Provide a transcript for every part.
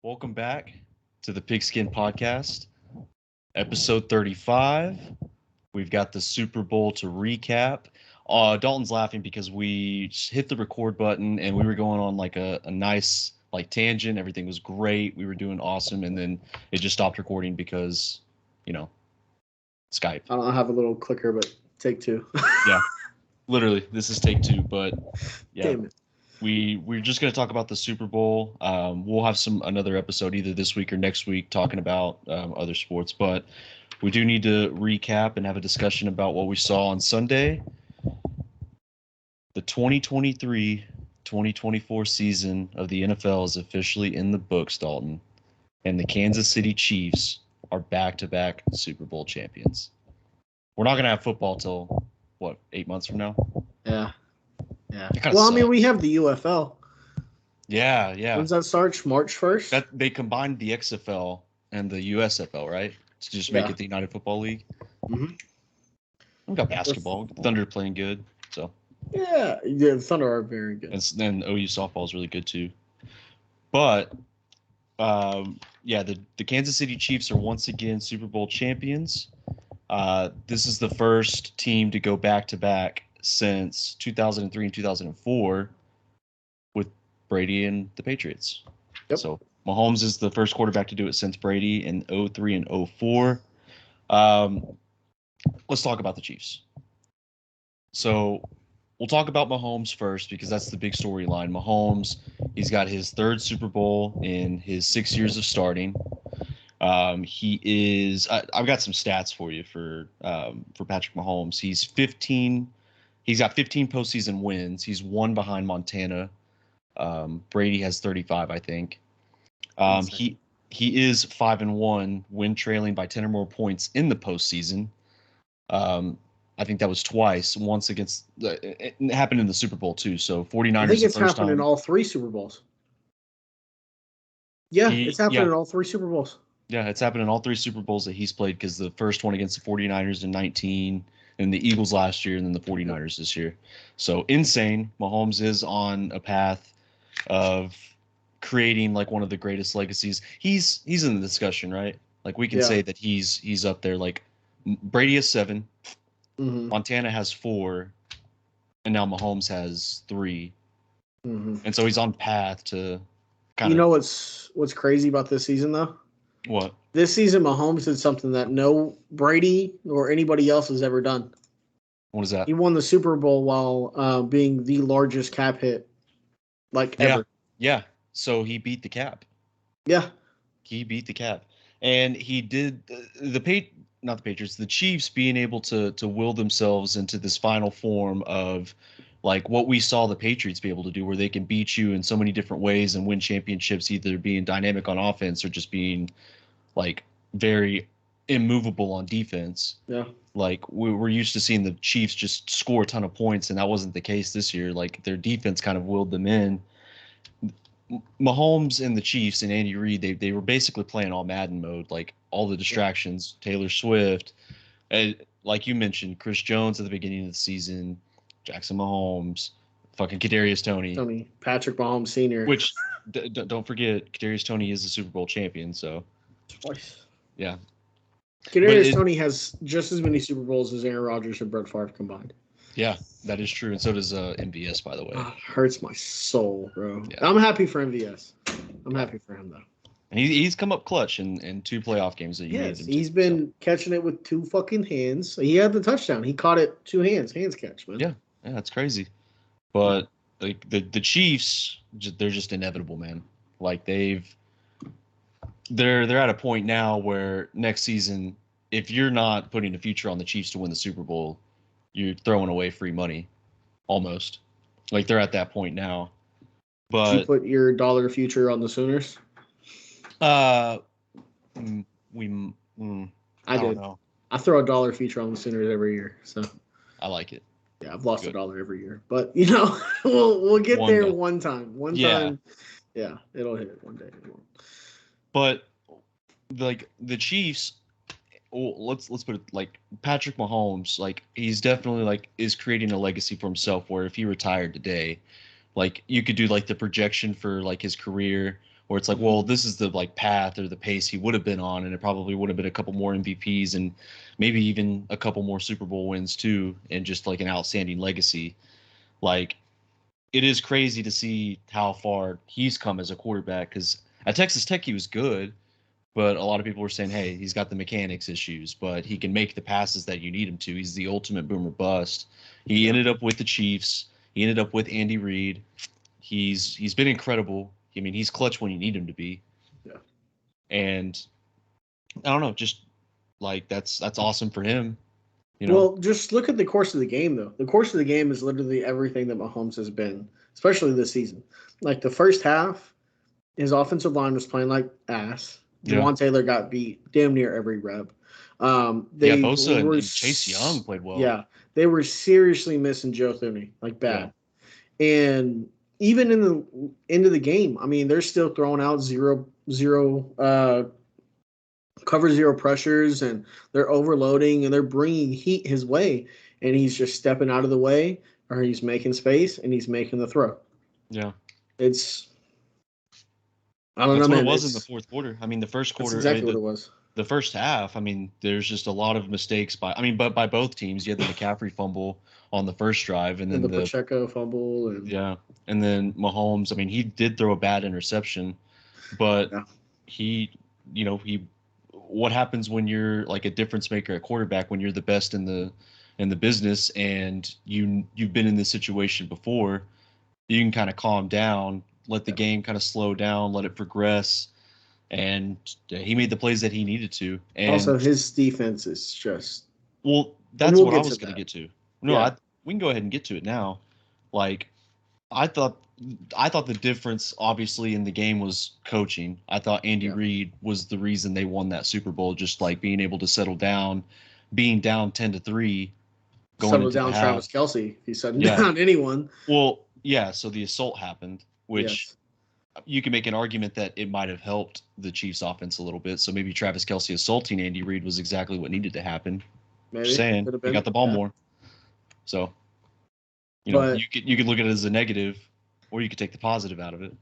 Welcome back to the PigSkin podcast, episode 35. We've got the Super Bowl to recap. Dalton's laughing because we hit the record button and we were going on like a nice tangent. Everything was great. We were doing awesome, and then it just stopped recording because, Skype. I don't have a little clicker, but take two. Yeah, literally, this is take two. But yeah. Damn it. We're just going to talk about the Super Bowl. We'll have another episode either this week or next week talking about other sports, but we do need to recap and have a discussion about what we saw on Sunday. The 2023-2024 season of the NFL is officially in the books, Dalton, and the Kansas City Chiefs are back-to-back Super Bowl champions. We're not going to have football till, 8 months from now? Yeah. Yeah. Well, I mean, we have the UFL. Yeah. When's that start? March 1st? That they combined the XFL and the USFL, right? To just make it the United Football League. Mm-hmm. We got basketball. Thunder playing good, so. Yeah, the Thunder are very good. And then OU softball is really good too. But, the Kansas City Chiefs are once again Super Bowl champions. This is the first team to go back-to-back since 2003 and 2004 with Brady and the Patriots. Yep. So Mahomes is the first quarterback to do it since Brady in 2003 and 2004. Let's talk about the Chiefs. So we'll talk about Mahomes first because that's the big storyline. Mahomes, he's got his third Super Bowl in his 6 years of starting. He is. I've got some stats for you for Patrick Mahomes. He's got 15 postseason wins. He's one behind Montana. Brady has 35, I think. He is 5-1 when trailing by 10 or more points in the postseason. I think that was twice. Once against it happened in the Super Bowl too. So 49ers. I think it's the first happened time. in all three Super Bowls. Yeah, it's happened in all three Super Bowls. Yeah, it's happened in all three Super Bowls that he's played because the first one against the 49ers in 19, and the Eagles last year, and then the 49ers this year. So insane. Mahomes is on a path of creating like one of the greatest legacies. He's in the discussion, right? Like we can say that he's up there. Like Brady has 7, Montana has 4, and now Mahomes has 3. And so he's on path to kind of. You know what's crazy about this season though? What? This season, Mahomes did something that no Brady or anybody else has ever done. What is that? He won the Super Bowl while being the largest cap hit, ever. Yeah. So he beat the cap. Yeah. He beat the cap, and he did not the Patriots, the Chiefs being able to will themselves into this final form of like what we saw the Patriots be able to do, where they can beat you in so many different ways and win championships, either being dynamic on offense or just being like very immovable on defense. Yeah. Like we're used to seeing the Chiefs just score a ton of points, and that wasn't the case this year. Like their defense kind of willed them in. Mahomes and the Chiefs and Andy Reid, they were basically playing all Madden mode, like all the distractions, Taylor Swift, like you mentioned, Chris Jones at the beginning of the season, Jackson Mahomes, fucking Kadarius Toney, Patrick Mahomes Sr. Which don't forget, Kadarius Toney is the Super Bowl champion. So twice. Yeah. Kadarius Toney has just as many Super Bowls as Aaron Rodgers and Brett Favre combined. Yeah, that is true, and so does MVS, by the way. Hurts my soul, bro. Yeah. I'm happy for MVS. I'm happy for him though. And he's come up clutch in 2 playoff games that you made him. He's been catching it with 2 fucking hands. He had the touchdown. He caught it 2 hands catch, man. Yeah, that's crazy. But like the Chiefs, they're just inevitable, man. Like they're at a point now where next season, if you're not putting a future on the Chiefs to win the Super Bowl, you're throwing away free money, almost. Like they're at that point now. But did you put your dollar future on the Sooners? I did. don't know. I throw a dollar future on the Sooners every year, so I like it. Yeah, I've lost $1 every year, but we'll get there one time. One time, yeah, it'll hit it one day. But like the Chiefs, let's put it like Patrick Mahomes, like he's definitely like is creating a legacy for himself. Where if he retired today, like you could do like the projection for like his career where it's like, well, this is the like path or the pace he would have been on, and it probably would have been a couple more MVPs and maybe even a couple more Super Bowl wins too, and just like an outstanding legacy. Like, it is crazy to see how far he's come as a quarterback, because at Texas Tech he was good, but a lot of people were saying, hey, he's got the mechanics issues, but he can make the passes that you need him to. He's the ultimate boomer bust. He ended up with the Chiefs. He ended up with Andy Reid. He's been incredible. I mean, he's clutch when you need him to be. Yeah. And I don't know, just like that's awesome for him. You know? Well, just look at the course of the game, though. The course of the game is literally everything that Mahomes has been, especially this season. Like the first half, his offensive line was playing like ass. Jawan Taylor got beat damn near every rep. Bosa and Chase Young played well. Yeah, they were seriously missing Joe Thuney, like bad. Yeah. And even in the end of the game, I mean, they're still throwing out zero cover zero pressures, and they're overloading, and they're bringing heat his way, and he's just stepping out of the way, or he's making space, and he's making the throw. Yeah. It's I don't know, man. That's what it was in the fourth quarter. I mean, the first quarter. That's exactly what it was. The first half, I mean, there's just a lot of mistakes by both teams. You had the McCaffrey fumble on the first drive, and then the Pacheco fumble, and then Mahomes. I mean, he did throw a bad interception, but what happens when you're like a difference maker at quarterback, when you're the best in the business, and you've been in this situation before, you can kind of calm down, let the game kind of slow down, let it progress. And he made the plays that he needed to. And also, his defense is just. Well, that's what I was going to get to. No, we can go ahead and get to it now. Like, I thought the difference, obviously, in the game was coaching. I thought Andy Reid was the reason they won that Super Bowl, just like being able to settle down, being down 10-3. Settle down Travis Kelce. He settled down anyone. Well, yeah, so the assault happened, which. Yes. You can make an argument that it might have helped the Chiefs offense a little bit. So maybe Travis Kelce assaulting Andy Reid was exactly what needed to happen. Maybe. Just saying, he got the ball more. So, you could look at it as a negative, or you could take the positive out of it.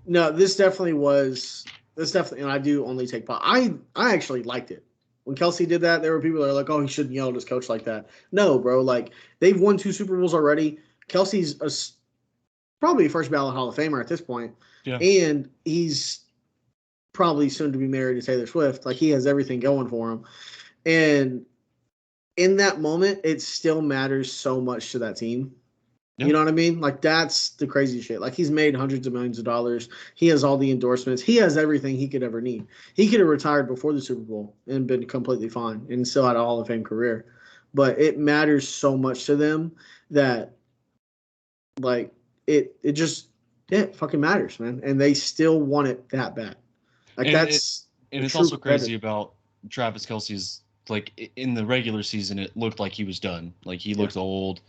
No, this definitely, and I do only take I actually liked it. When Kelce did that, there were people that are like, oh, he shouldn't yell at his coach like that. No, bro. Like, they've won 2 Super Bowls already. Kelce's probably a first ballot Hall of Famer at this point. Yeah. And he's probably soon to be married to Taylor Swift. Like, he has everything going for him. And in that moment, it still matters so much to that team. Yeah. You know what I mean? Like, that's the crazy shit. Like, he's made hundreds of millions of dollars. He has all the endorsements. He has everything he could ever need. He could have retired before the Super Bowl and been completely fine and still had a Hall of Fame career. But it matters so much to them that, like, it just – it fucking matters, man. And they still want it that bad. Like, it's also crazy about Travis Kelce's, like, in the regular season, it looked like he was done. Like, he looked old.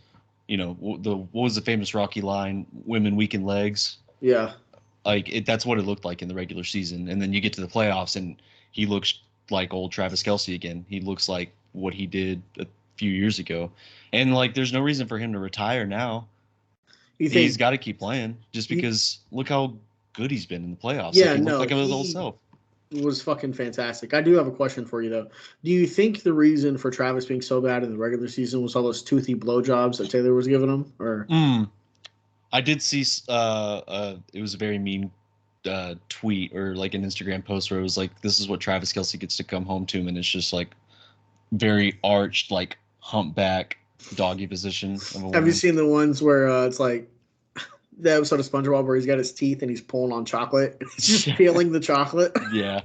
You know, what was the famous Rocky line? Women weaken legs. Yeah. Like, that's what it looked like in the regular season. And then you get to the playoffs, and he looks like old Travis Kelce again. He looks like what he did a few years ago. And, like, there's no reason for him to retire now. He's got to keep playing just because look how good he's been in the playoffs. Yeah, like, he looked like his old self. Was fucking fantastic. I do have a question for you, though. Do you think the reason for Travis being so bad in the regular season was all those toothy blowjobs that Taylor was giving him? Or I did see it was a very mean tweet or like an Instagram post where it was like, this is what Travis Kelce gets to come home to, and it's just like very arched, like humpback doggy position. Have you seen the ones where it's like the episode of SpongeBob where he's got his teeth and he's pulling on chocolate and he's just peeling the chocolate? Yeah.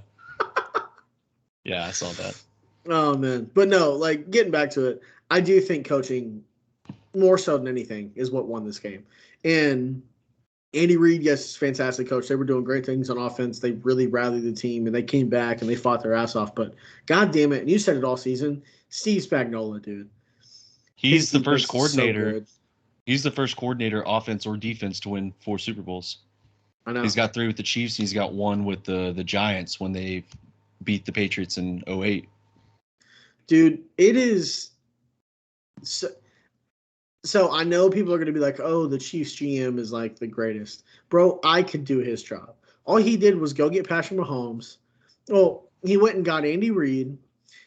Yeah, I saw that. Oh, man. But no, like, getting back to it, I do think coaching, more so than anything, is what won this game. And Andy Reid, yes, fantastic coach. They were doing great things on offense. They really rallied the team, and they came back, and they fought their ass off. But, God damn it, and you said it all season, Steve Spagnuolo, dude. He's the first coordinator. So he's the first coordinator, offense or defense, to win 4 Super Bowls. I know. He's got 3 with the Chiefs. He's got 1 with the Giants when they beat the Patriots in 2008. Dude, it is so I know people are going to be like, oh, the Chiefs GM is like the greatest. Bro, I could do his job. All he did was go get Patrick Mahomes. Well, he went and got Andy Reid.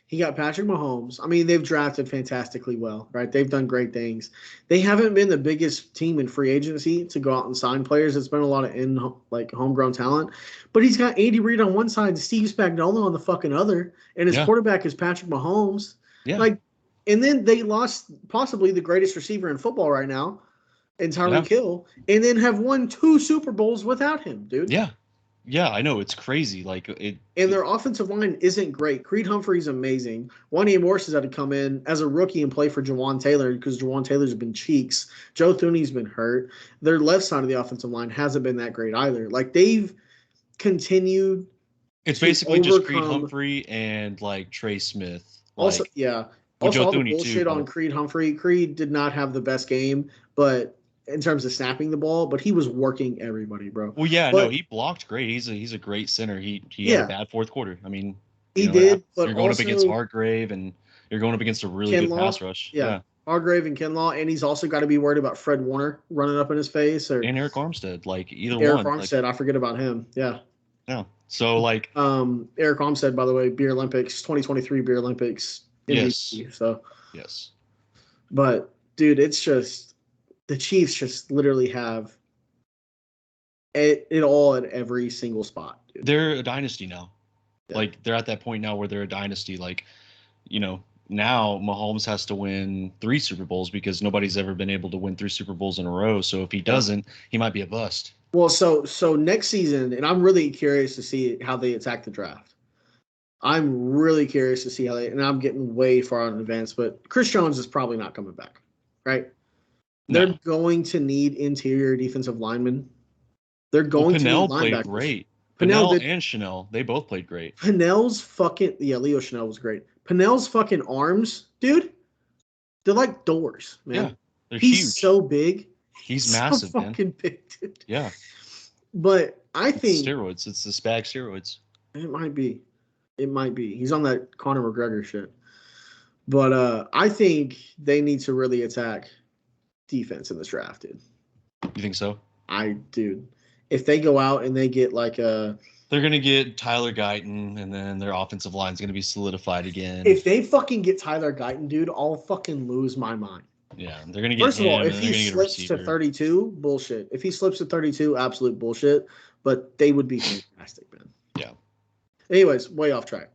He got Patrick Mahomes. I mean, they've drafted fantastically well, right? They've done great things. They haven't been the biggest team in free agency to go out and sign players. It's been a lot of homegrown talent. But he's got Andy Reid on one side and Steve Spagnuolo on the fucking other, and his quarterback is Patrick Mahomes. Yeah. And then they lost possibly the greatest receiver in football right now, in Tyreek Hill, and then have won 2 Super Bowls without him, dude. Yeah. Yeah, I know. It's crazy. And their offensive line isn't great. Creed Humphrey's amazing. Wanya Morris has had to come in as a rookie and play for Jawan Taylor because Jawan Taylor's been cheeks. Joe Thuney's been hurt. Their left side of the offensive line hasn't been that great either. They've continued. It's basically just Creed Humphrey and Trey Smith. Also, yeah. Also, all the bullshit on Creed Humphrey. Creed did not have the best game, but in terms of snapping the ball, but he was working everybody, bro. Well, yeah, no, he blocked great. He's a great center. He had a bad fourth quarter. I mean, he did. But you're going up against Hargrave, and you're going up against a really good pass rush. Yeah. Hargrave and Kinlaw, and he's also got to be worried about Fred Warner running up in his face, and Eric Armstead. Eric Armstead, I forget about him. Yeah. Yeah. So Eric Armstead, by the way, Beer Olympics 2023 Beer Olympics MVP. Yes. So yes. But dude, it's just. The Chiefs just literally have it all at every single spot. Dude. They're a dynasty now. Yeah. They're at that point now where they're a dynasty. Now Mahomes has to win 3 Super Bowls because nobody's ever been able to win 3 Super Bowls in a row. So if he doesn't, he might be a bust. Well, so next season, and I'm really curious to see how they attack the draft. I'm really curious to see how and I'm getting way far in advance, but Chris Jones is probably not coming back, right? They're going to need interior defensive linemen. They're going to need linebackers. Played great. Pennell and Chanel, they both played great. Pennell's fucking Leo Chanel was great. Pennell's fucking arms, dude, they're like doors, man. Yeah, he's huge. So big. He's massive, so fucking man. Big, dude. Yeah. But I think steroids. It's the spag steroids. It might be. He's on that Conor McGregor shit. But I think they need to really attack defense in this draft, dude. You think so? Dude. If they go out and they get they're gonna get Tyler Guyton, and then their offensive line's gonna be solidified again. If they fucking get Tyler Guyton, dude, I'll fucking lose my mind. Yeah, they're gonna get. First of all, if he slips to 32, bullshit. If he slips to 32, absolute bullshit. But they would be fantastic, man. Yeah. Anyways, way off track.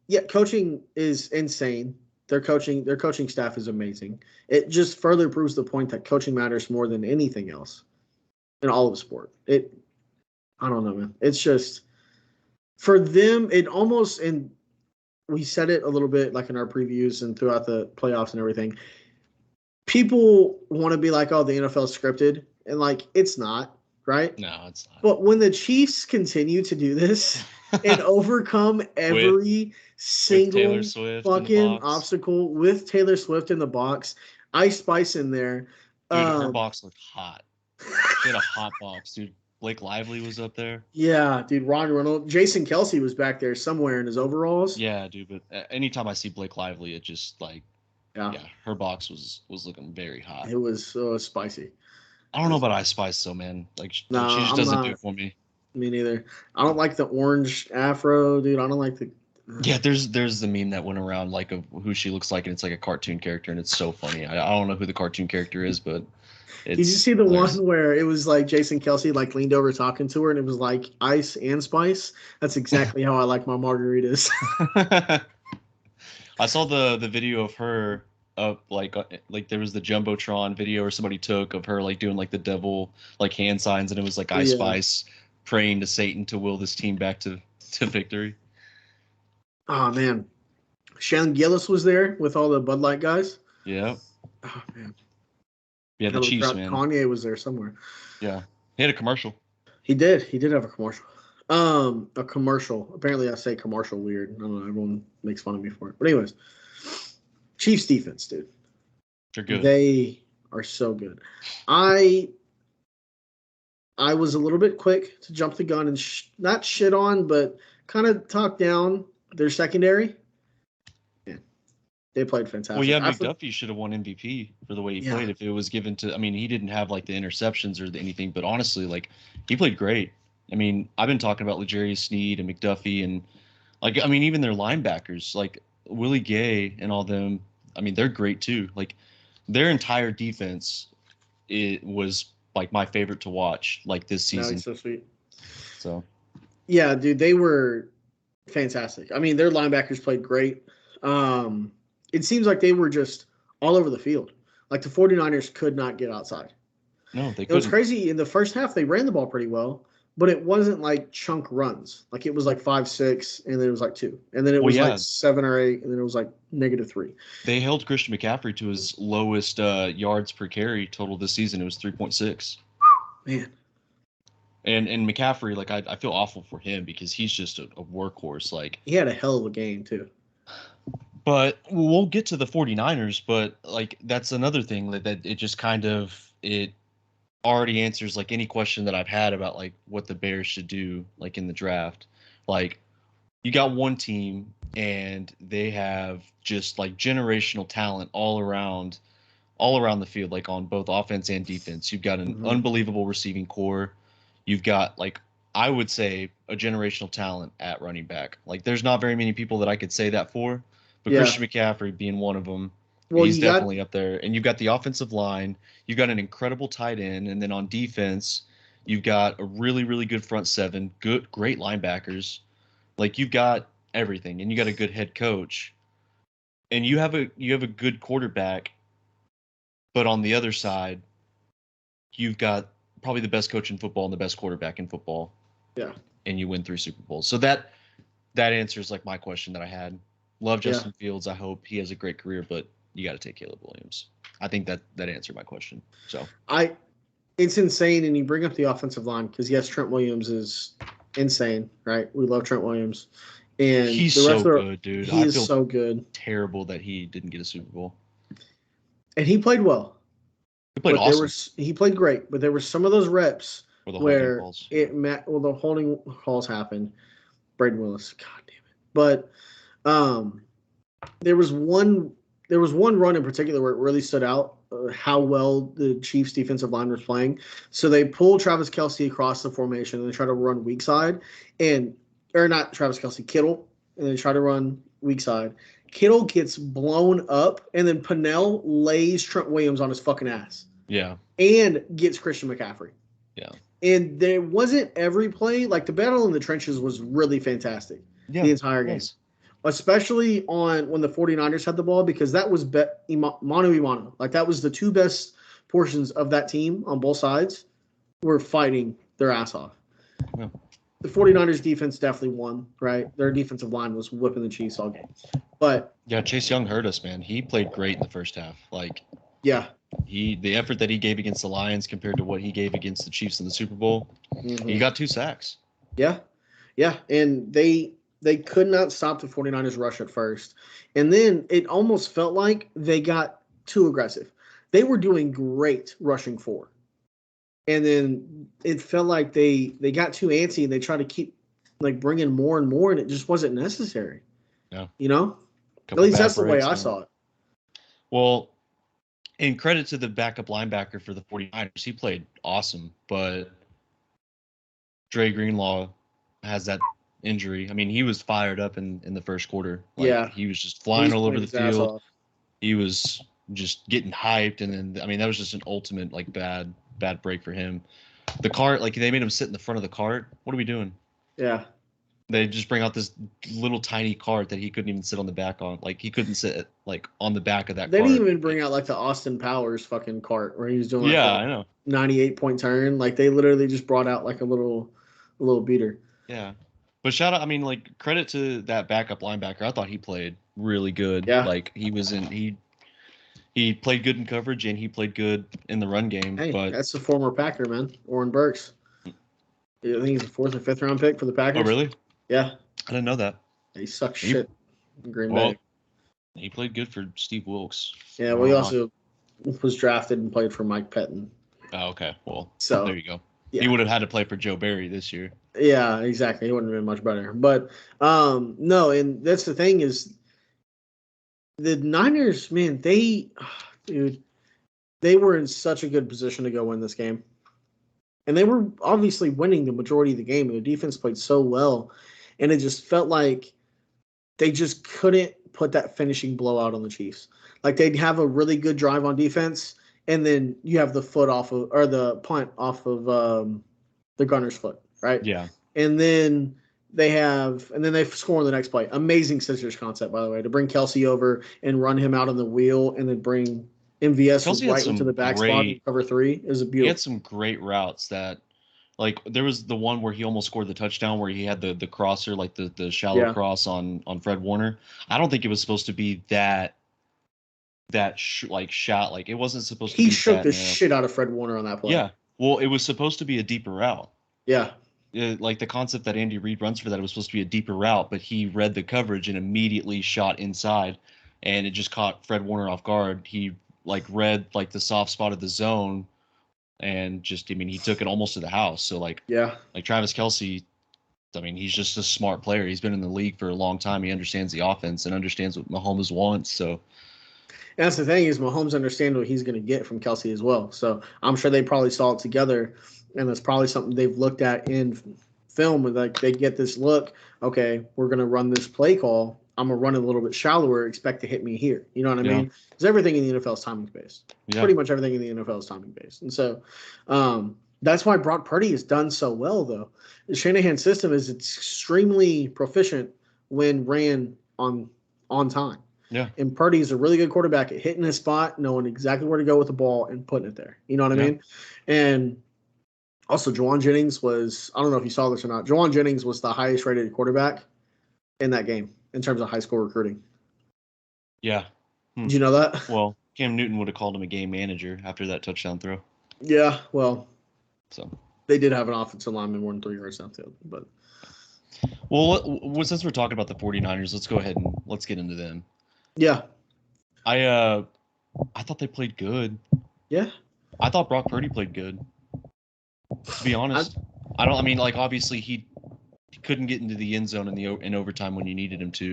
Yeah, coaching is insane. Their coaching staff is amazing. It just further proves the point that coaching matters more than anything else in all of sport. I don't know, man. It's just for them, it almost, and we said it a little bit in our previews and throughout the playoffs and everything. People want to be like, oh, the NFL is scripted, and it's not, right? No, it's not. But when the Chiefs continue to do this and overcome every single fucking obstacle with Taylor Swift in the box, Ice Spice in there. Dude, her box looked hot. She had a hot box, dude. Blake Lively was up there. Yeah, dude. Ron Reynolds. Jason Kelsey was back there somewhere in his overalls. Yeah, dude. But anytime I see Blake Lively, it just her box was looking very hot. It was so spicy. I don't know about Ice Spice, though, man. She just doesn't do it for me. Me neither. I don't like the orange afro, dude. I don't like the. Yeah, there's the meme that went around of who she looks like, and it's like a cartoon character, and it's so funny. I don't know who the cartoon character is, but did you see the one where it was Jason Kelsey leaned over talking to her, and it was Ice and Spice? That's exactly how I like my margaritas. I saw the video of her up there was the Jumbotron video or somebody took of her doing the devil hand signs, and it was Ice Spice praying to Satan to will this team back to victory. Oh man, Shannon Gillis was there with all the Bud Light guys. Yeah. Oh man. Yeah, the Chiefs, man. Kanye was there somewhere. Yeah, he had a commercial. He did have a commercial. A commercial. Apparently, I say commercial weird. I don't know. Everyone makes fun of me for it. But anyways, Chiefs defense, dude. They're good. They are so good. I was a little bit quick to jump the gun and not shit on, but kind of talk down their secondary. Yeah, they played fantastic. Well, yeah, McDuffie should have won MVP for the way he played. If it was given to, he didn't have the interceptions or anything, but honestly, he played great. I mean, I've been talking about L'Jarius Sneed and McDuffie and like I mean even their linebackers like Willie Gay and all them. I mean, they're great too. Like their entire defense, it was like my favorite to watch like this No, season. he's so sweet. So Yeah, dude, they were fantastic. I mean, their linebackers played great. It seems like they were just all over the field. Like the 49ers could not get outside. no, they It was couldn't. crazy. In the first half, they ran the ball pretty well, but it wasn't like chunk runs. Like it was like 5-6, and then it was like 2. And then it Well, was yeah, like 7 or 8, and then it was like -3. they held Christian McCaffrey to his lowest yards per carry total this season. It was 3.6. Man. And McCaffrey, like I feel awful for him because he's just a workhorse. Like, He had a hell of a game, too. but we'll get to the 49ers, but like that's another thing that it just kind of it already answers like any question that I've had about like what the Bears should do like in the draft. Like you got one team and they have just like generational talent all around the field, like on both offense and defense. You've got an unbelievable receiving core. You've got like I would say a generational talent at running back. Like there's not very many people that I could say that for, but Yeah. Christian McCaffrey being one of them, Well, he's you got definitely up there. And you've got the offensive line, you've got an incredible tight end, and then on defense, you've got a really really good front seven, great linebackers. Like you've got everything, and you got a good head coach, and you have a good quarterback. But on the other side, you've got probably the best coach in football and the best quarterback in football. Yeah. And you win 3 Super Bowls. So that answers like my question that I had. Love Justin Fields. I hope he has a great career, but you got to take Caleb Williams. I think that answered my question. So it's insane, and you bring up the offensive line because yes, Trent Williams is insane, right? We love Trent Williams, and he's the rest so of good, dude. He I is feel so good, terrible that he didn't get a Super Bowl. and he played well. He played but awesome. He played great, but there were some of those reps where the holding calls happened. Braden Willis, God damn it! But there was one run in particular where it really stood out how well the Chiefs defensive line was playing. So they pulled Travis Kelce across the formation and they try to run weak side, or not Travis Kelce, Kittle, and they try to run weak side. Kittle gets blown up, and then Pennell lays Trent Williams on his fucking ass. Yeah. And gets Christian McCaffrey. Yeah. And there wasn't every play. Like the battle in the trenches was really fantastic the entire game. Especially on when the 49ers had the ball, because that was mano a mano. Like that was the two best portions of that team on both sides were fighting their ass off. Yeah. The 49ers defense definitely won, right? Their defensive line was whipping the Chiefs all game. But yeah, Chase Young hurt us, man. He played great in the first half. Like yeah. The effort that he gave against the Lions compared to what he gave against the Chiefs in the Super Bowl, he got 2 sacks. Yeah. Yeah. And they could not stop the 49ers rush at first. And then it almost felt like they got too aggressive. They were doing great rushing 4. And then it felt like they got too antsy and they tried to keep like bringing more and more, and it just wasn't necessary. Yeah. You know? At least that's the way I saw it. Well, and credit to the backup linebacker for the 49ers. He played awesome, but Dre Greenlaw has that injury. I mean, he was fired up in the first quarter. Like, he was just flying all over the field. He was just getting hyped, and then I mean that was just an ultimate like bad break for him. The cart, like they made him sit in the front of the cart. What are we doing? Yeah. They just bring out this little tiny cart that he couldn't even sit on the back on. Like he couldn't sit like on the back of that they cart. They didn't even bring out like the Austin Powers fucking cart where he was doing like I know 98-point turn. Like they literally just brought out like a little beater. Yeah. But shout out, I mean, like credit to that backup linebacker. I thought he played really good. Yeah. Like he played good in coverage and he played good in the run game. Hey, but that's the former Packer, man. Warren Burks. I think he's a 4th or 5th round pick for the Packers. Oh, really? Yeah. I didn't know that. He sucks shit in Green Bay. He played good for Steve Wilkes. Yeah, well, he also was drafted and played for Mike Pettin. Oh, okay. Well, so there you go. Yeah. He would have had to play for Joe Barry this year. Yeah, exactly. He wouldn't have been much better. But no, and that's the thing is the Niners, man, they were in such a good position to go win this game. And they were obviously winning the majority of the game. And their defense played so well. And it just felt like they just couldn't put that finishing blowout on the Chiefs. Like they'd have a really good drive on defense, and then you have the foot off of, or the punt off of the gunner's foot, right? Yeah. And then they score on the next play. Amazing scissors concept, by the way, to bring Kelsey over and run him out on the wheel, and then bring MVS Kelsey had right into some the back spot in cover 3. It was a he beautiful. had some great routes that, like, there was the one where he almost scored the touchdown where he had the crosser, like the shallow cross on Fred Warner. I don't think it was supposed to be that shot. Like, it wasn't supposed to be He shook the narrow. shit out of Fred Warner on that play. Yeah. Well, it was supposed to be a deeper route. Yeah. Like the concept that Andy Reid runs for that, it was supposed to be a deeper route, but he read the coverage and immediately shot inside, and it just caught Fred Warner off guard. He read the soft spot of the zone, and just, I mean, he took it almost to the house. So like Travis Kelce, I mean, he's just a smart player. He's been in the league for a long time. He understands the offense and understands what Mahomes wants. So. And that's the thing, is Mahomes understands what he's going to get from Kelsey as well. So I'm sure they probably saw it together, and that's probably something they've looked at in film. Like they get this look, okay, we're going to run this play call. I'm going to run it a little bit shallower, expect to hit me here. You know what I mean? Because everything in the NFL is timing based. Yeah. Pretty much everything in the NFL is timing based. And so that's why Brock Purdy has done so well, though. The Shanahan system is extremely proficient when ran on time. Yeah. And Purdy is a really good quarterback at hitting his spot, knowing exactly where to go with the ball and putting it there. You know what I mean? And also, Juwan Jennings was, I don't know if you saw this or not, Juwan Jennings was the highest rated quarterback in that game in terms of high school recruiting. Yeah. Did you know that? Well, Cam Newton would have called him a game manager after that touchdown throw. Yeah, well, so they did have an offensive lineman more than 3 yards downfield. But well, since we're talking about the 49ers, let's go ahead and let's get into them. Yeah. I thought they played good. Yeah. I thought Brock Purdy played good. To be honest, I mean, like, obviously he couldn't get into the end zone in overtime when you needed him to,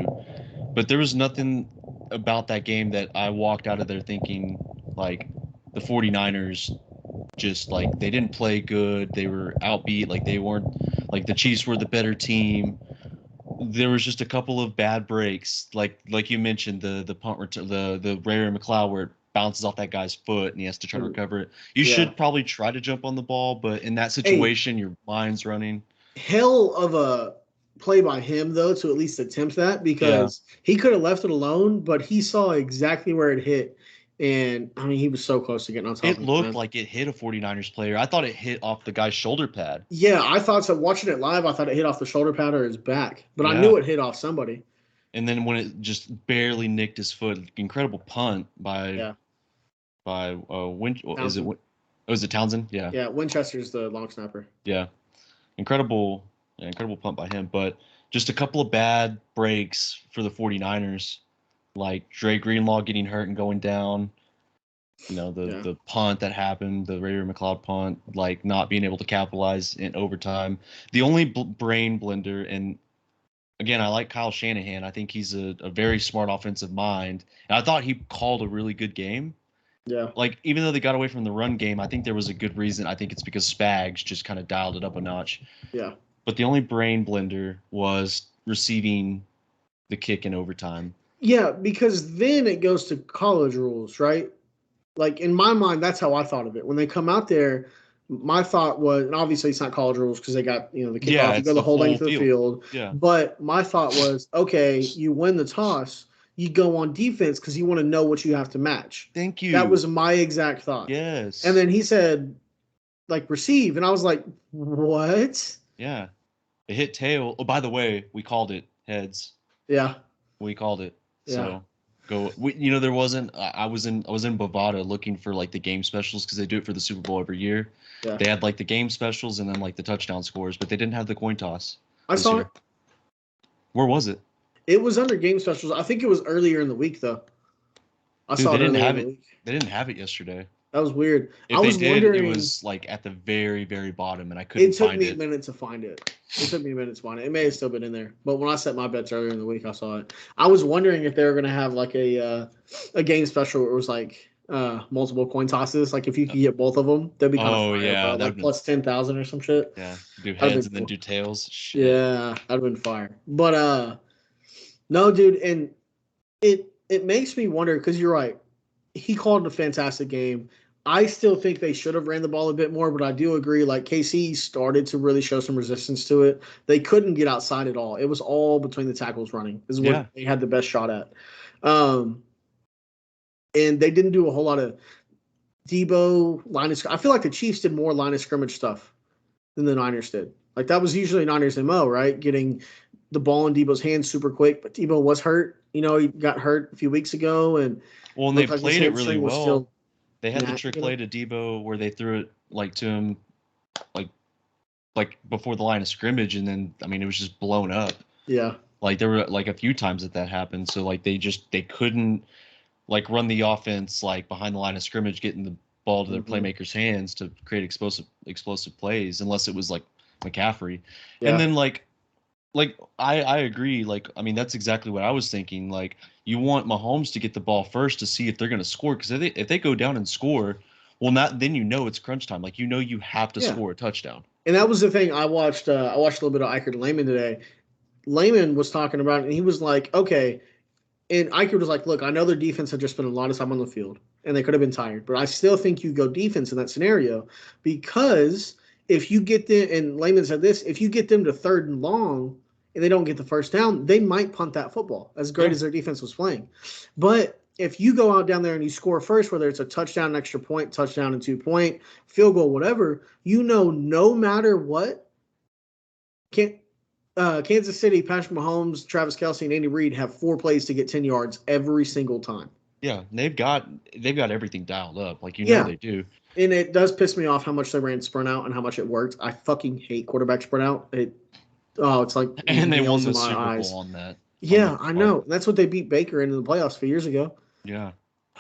but there was nothing about that game that I walked out of there thinking like the 49ers just like they didn't play good. They were outbeat. Like they weren't, like the Chiefs were the better team. There was just a couple of bad breaks, like you mentioned, the punt return, the Ray McLeod where it bounces off that guy's foot and he has to try to recover it. You should probably try to jump on the ball, but in that situation, your mind's running. Hell of a play by him, though, to at least attempt that, because he could have left it alone, but he saw exactly where it hit. And, I mean, he was so close to getting on top of it. It looked like it hit a 49ers player. I thought it hit off the guy's shoulder pad. Yeah, I thought so. Watching it live, I thought it hit off the shoulder pad or his back. But I knew it hit off somebody. And then when it just barely nicked his foot, incredible punt by is it Townsend? Yeah. Yeah, Winchester's the long snapper. Yeah. Incredible punt by him. But just a couple of bad breaks for the 49ers. Like Dre Greenlaw getting hurt and going down, the punt that happened, the Ray McLeod punt, like not being able to capitalize in overtime. The only brain blender, and again, I like Kyle Shanahan. I think he's a very smart offensive mind. And I thought he called a really good game. Yeah. Like, even though they got away from the run game, I think there was a good reason. I think it's because Spags just kind of dialed it up a notch. Yeah. But the only brain blender was receiving the kick in overtime. Yeah, because then it goes to college rules, right? Like, in my mind, that's how I thought of it. When they come out there, my thought was, and obviously it's not college rules because they got, the kickoff, you go the whole length of the field. Yeah. But my thought was, okay, you win the toss, you go on defense because you want to know what you have to match. Thank you. That was my exact thought. Yes. And then he said, like, receive. And I was like, what? Yeah. It hit tail. Oh, by the way, we called it heads. Yeah. We called it. So there wasn't. I was in Bovada looking for like the game specials because they do it for the Super Bowl every year. Yeah. They had like the game specials and then like the touchdown scores, but they didn't have the coin toss. I saw it. Where was it? It was under game specials. I think it was earlier in the week though. I saw it earlier in the week. They didn't have it yesterday. That was weird. If they did, it was like at the very, very bottom, and I couldn't find it. It took me a minute to find it. It may have still been in there. But when I set my bets earlier in the week, I saw it. I was wondering if they were going to have like a game special where it was like multiple coin tosses. Like if you could get both of them, that'd be kind of Oh fire, yeah, bro. Like plus 10,000 or some shit. yeah. Do That'd heads have and been then cool. do tails. Shit. Yeah, that'd have been fire. But no, dude, and it makes me wonder because you're right. He called it a fantastic game. I still think they should have ran the ball a bit more, but I do agree. Like KC started to really show some resistance to it. They couldn't get outside at all. It was all between the tackles running. Is what Yeah. they had the best shot at. Um, and they didn't do a whole lot of Debo line of. I feel like the Chiefs did more line of scrimmage stuff than the Niners did. Like that was usually Niners MO, right? Getting the ball in Debo's hands super quick, but Debo was hurt. You know, he got hurt a few weeks ago, and Well, and they looked like his played it really hamstring was well. still. They had the Not, trick you know? play to Debo where they threw it like to him, like before the line of scrimmage, and then I mean it was just blown up. Yeah. Like there were like a few times that happened. So like they couldn't like run the offense like behind the line of scrimmage, getting the ball to their playmakers' hands to create explosive plays, unless it was like McCaffrey. And Yeah. then like I agree. Like I mean that's exactly what I was thinking. Like you want Mahomes to get the ball first to see if they're going to score, because if they go down and score, well not then it's crunch time. Like you have to Yeah. score a touchdown. And that was the thing. I watched a little bit of Eichert and Lehman today. Lehman was talking about it, and he was like, okay. And Eichert was like, look, I know their defense had just spent a lot of time on the field, and they could have been tired, but I still think you go defense in that scenario because if you get them, and Lehman said this, if you get them to 3rd and long and they don't get the first down, they might punt that football, as great as their defense was playing. But if you go out down there and you score first, whether it's a touchdown, an extra point, touchdown and 2-point, field goal, whatever, you know, no matter what, Kansas City, Patrick Mahomes, Travis Kelce, and Andy Reid have 4 plays to get 10 yards every single time. Yeah, they've got everything dialed up. Like know they do. And it does piss me off how much they ran sprint out and how much it worked. I fucking hate quarterback sprint out. It's like And they won nails in the my Super eyes. Bowl on that. Yeah, I know. That's what they beat Baker in the playoffs a few years ago. Yeah.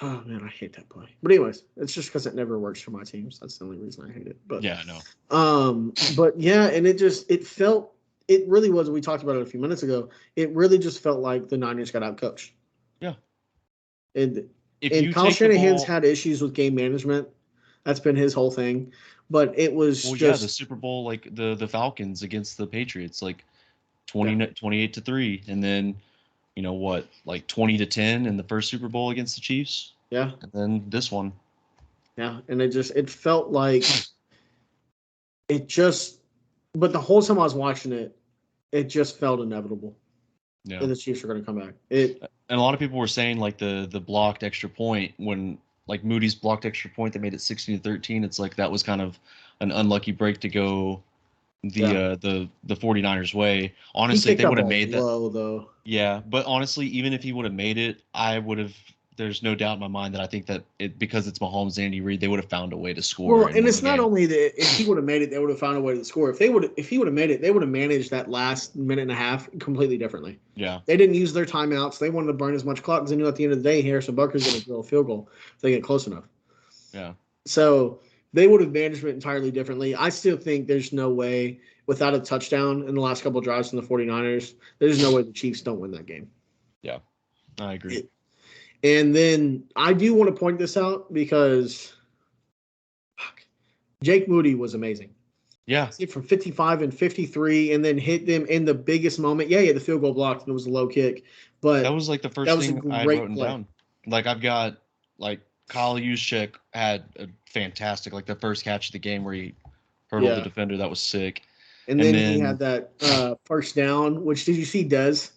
Oh man, I hate that play. But anyways, it's just because it never works for my teams. That's the only reason I hate it. But yeah, I know. But yeah, and it really was. We talked about it a few minutes ago. It really just felt like the Niners got outcoached. Yeah. And Kyle Shanahan's had issues with game management. That's been his whole thing. But it was the Super Bowl, like the Falcons against the Patriots, like 28-3, and then like 20-10 in the first Super Bowl against the Chiefs. Yeah. And then this one. Yeah, and it felt like but the whole time I was watching it, it just felt inevitable. Yeah. And the Chiefs are going to come back. And a lot of people were saying like the blocked extra point, when like Moody's blocked extra point that made it 16-13. It's like that was kind of an unlucky break to go the 49ers way. Honestly, if they would have made that low, though. Yeah, but honestly, even if he would have made it, there's no doubt in my mind that I think that because it's Mahomes and Andy Reid, they would have found a way to score. Well, and it's not only that if he would have made it, they would have found a way to score. If he would have made it, they would have managed that last minute and a half completely differently. Yeah. They didn't use their timeouts. They wanted to burn as much clock because they knew at the end of the day, Harrison Butker's going to drill a field goal if they get close enough. Yeah. So they would have managed it entirely differently. I still think there's no way, without a touchdown in the last couple of drives from the 49ers, there's no way the Chiefs don't win that game. Yeah, I agree. And then I do want to point this out because Jake Moody was amazing. Yeah. From 55 and 53 and then hit them in the biggest moment. Yeah, he had the field goal blocked and it was a low kick. But that was like the first thing I had written down. Like I've got like Kyle Juszczyk had a fantastic, like the first catch of the game where he hurdled the defender. That was sick. And then he had that first down, which did you see Dez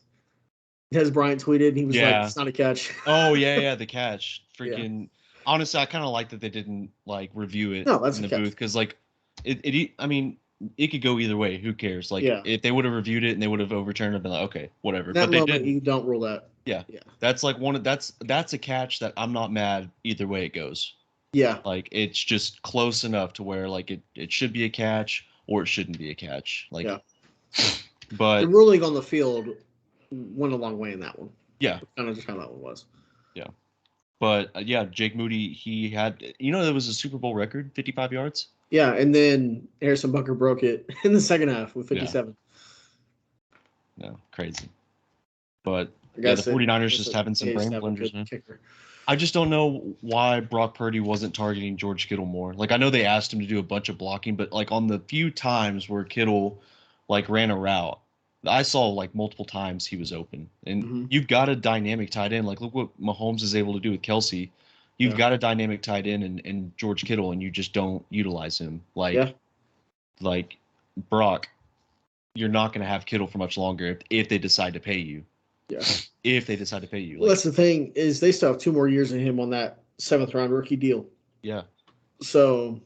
Bryant tweeted? He was like, it's not a catch. Oh, yeah, the catch. Freaking. Yeah. Honestly, I kind of like that they didn't like review it in the booth because like I mean, it could go either way. Who cares? Like if they would have reviewed it and they would have overturned it, been like, okay, whatever. That but they moment, didn't. you don't rule that. Yeah. That's like that's a catch that I'm not mad either way it goes. Yeah. Like it's just close enough to where like it should be a catch or it shouldn't be a catch. Like but the ruling on the field went a long way in that one. Yeah. That's kind of just how that one was. Yeah. But Jake Moody, he had there was a Super Bowl record, 55 yards. Yeah, and then Harrison Butker broke it in the second half with 57. No, crazy. But the 49ers just having some brain blunders, man. I just don't know why Brock Purdy wasn't targeting George Kittle more. Like, I know they asked him to do a bunch of blocking, but like on the few times where Kittle like ran a route, I saw like multiple times he was open. And Mm-hmm. you've got a dynamic tight end. Like, look what Mahomes is able to do with Kelsey. You've got a dynamic tight end in George Kittle, and you just don't utilize him. Like Brock, you're not going to have Kittle for much longer if they decide to pay you. Yeah. If they decide to pay you. Well, that's the thing is they still have 2 more years in him on that 7th round rookie deal. Yeah. So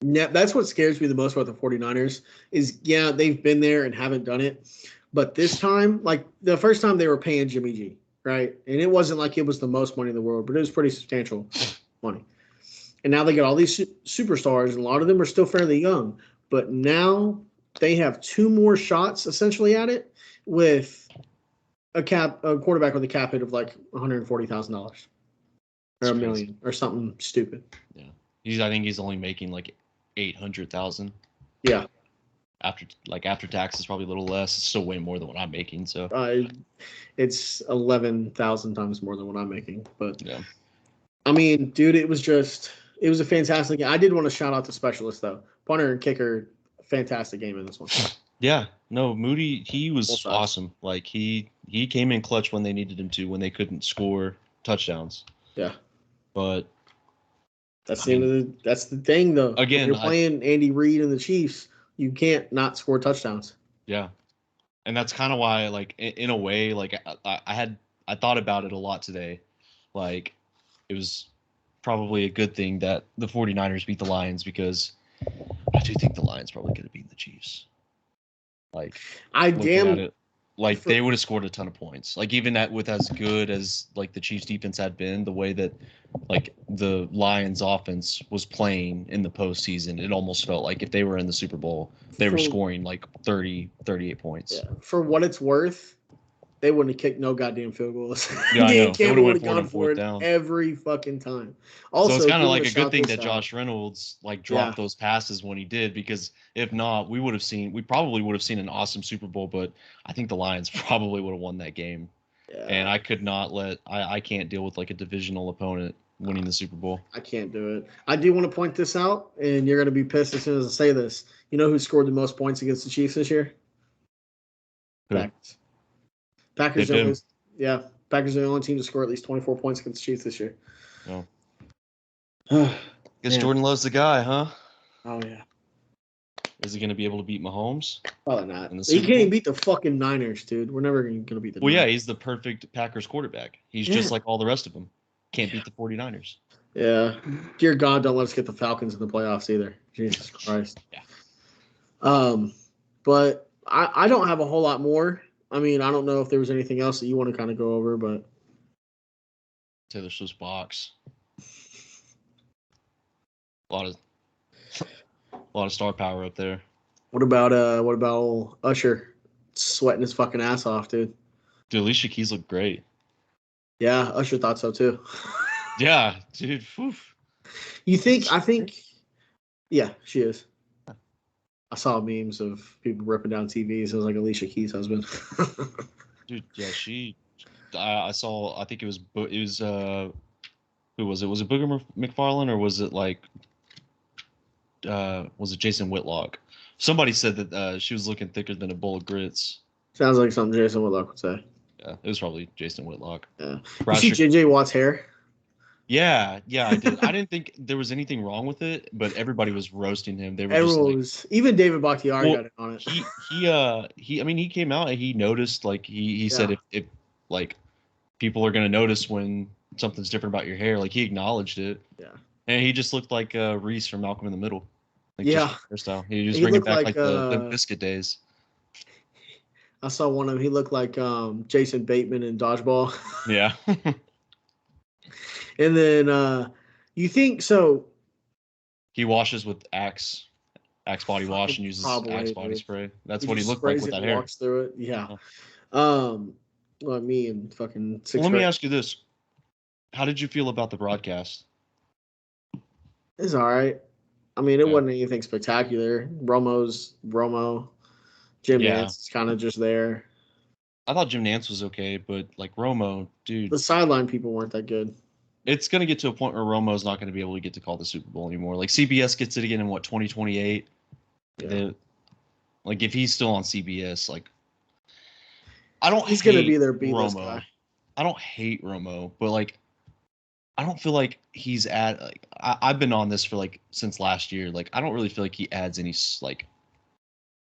yeah, that's what scares me the most about the 49ers is, yeah, they've been there and haven't done it. But this time, like the first time they were paying Jimmy G, right? And it wasn't like it was the most money in the world, but it was pretty substantial money. And now they got all these superstars, and a lot of them are still fairly young. But now they have 2 more shots essentially at it with a quarterback with a cap hit of like $140,000 or $1 million or something stupid. Yeah, I think he's only making like 800,000. Yeah. After taxes, probably a little less. It's still way more than what I'm making. So it's 11,000 times more than what I'm making. But yeah, I mean, dude, it was a fantastic game. I did want to shout out the specialists though. Punter and kicker, fantastic game in this one. Yeah, no, Moody, he was awesome. Like he came in clutch when they needed him to, when they couldn't score touchdowns. Yeah, but that's the thing though. Again, if you're playing Andy Reid and the Chiefs, you can't not score touchdowns. Yeah, and that's kind of why, like, in a way, like I thought about it a lot today. Like, it was probably a good thing that the 49ers beat the Lions, because I do think the Lions probably could have beaten the Chiefs. Like, they would have scored a ton of points. Like, even with as good as like the Chiefs defense had been, the way that like the Lions offense was playing in the postseason, it almost felt like if they were in the Super Bowl, they were scoring like 30, 38 points. Yeah. For what it's worth, they wouldn't have kicked no goddamn field goals. Yeah, I know. They would have gone for it down every fucking time. Also, so it's kind of like a good thing that Josh Reynolds like dropped those passes when he did, because if not, we probably would have seen an awesome Super Bowl, but I think the Lions probably would have won that game. Yeah. And I could not I can't deal with like a divisional opponent winning the Super Bowl. I can't do it. I do want to point this out, and you're going to be pissed as soon as I say this. You know who scored the most points against the Chiefs this year? Packers. Packers are the only team to score at least 24 points against the Chiefs this year. Oh. Guess Jordan Love's the guy, huh? Oh, yeah. Is he going to be able to beat Mahomes? Probably not. He can't even beat the fucking Niners, dude. We're never going to beat the Niners. Yeah, he's the perfect Packers quarterback. He's just like all the rest of them. Can't beat the 49ers. Yeah. Dear God, don't let us get the Falcons in the playoffs either. Jesus Christ. Yeah. But I don't have a whole lot more. I mean, I don't know if there was anything else that you want to kind of go over, but Taylor Swift's box. A lot of star power up there. What about old Usher sweating his fucking ass off, dude? Dude, Alicia Keys looked great. Yeah, Usher thought so too. Yeah, dude. Whew. I think yeah, she is. I saw memes of people ripping down TVs. It was like Alicia Keys' husband. Dude, yeah, I saw. I think it was who was it? Was it Booger McFarlane, or was it like was it Jason Whitlock? Somebody said that she was looking thicker than a bowl of grits. Sounds like something Jason Whitlock would say. Yeah, it was probably Jason Whitlock. Yeah. You see JJ Watt's hair? Yeah, I did. I didn't think there was anything wrong with it, but everybody was roasting him. They were even David Bakhtiari got it on it. He came out and he noticed, like he said if like people are gonna notice when something's different about your hair, like he acknowledged it. Yeah. And he just looked like Reese from Malcolm in the Middle. Like, yeah. Hairstyle. He just bringing back like the biscuit days. I saw one of them. He looked like Jason Bateman in Dodgeball. Yeah. And then you think so? He washes with Axe body wash and uses Axe body spray. That's what he looked like with that hair. Walks through it. Yeah. Well, me and fucking sixth Let me ask you this: how did you feel about the broadcast? It's all right. I mean, it wasn't anything spectacular. Romo. Jim Nantz is kind of just there. I thought Jim Nantz was okay, but like Romo, dude, The sideline people weren't that good. it's gonna get to a point where Romo's not gonna be able to get to call the Super Bowl anymore. Like CBS gets it again in what 2028. Yeah. Like if he's still on CBS, like I don't He's gonna be hate their B-list Romo. guy. I don't hate Romo, but like I don't feel like he's at like I've been on this for like since last year. Like I don't really feel like he adds any like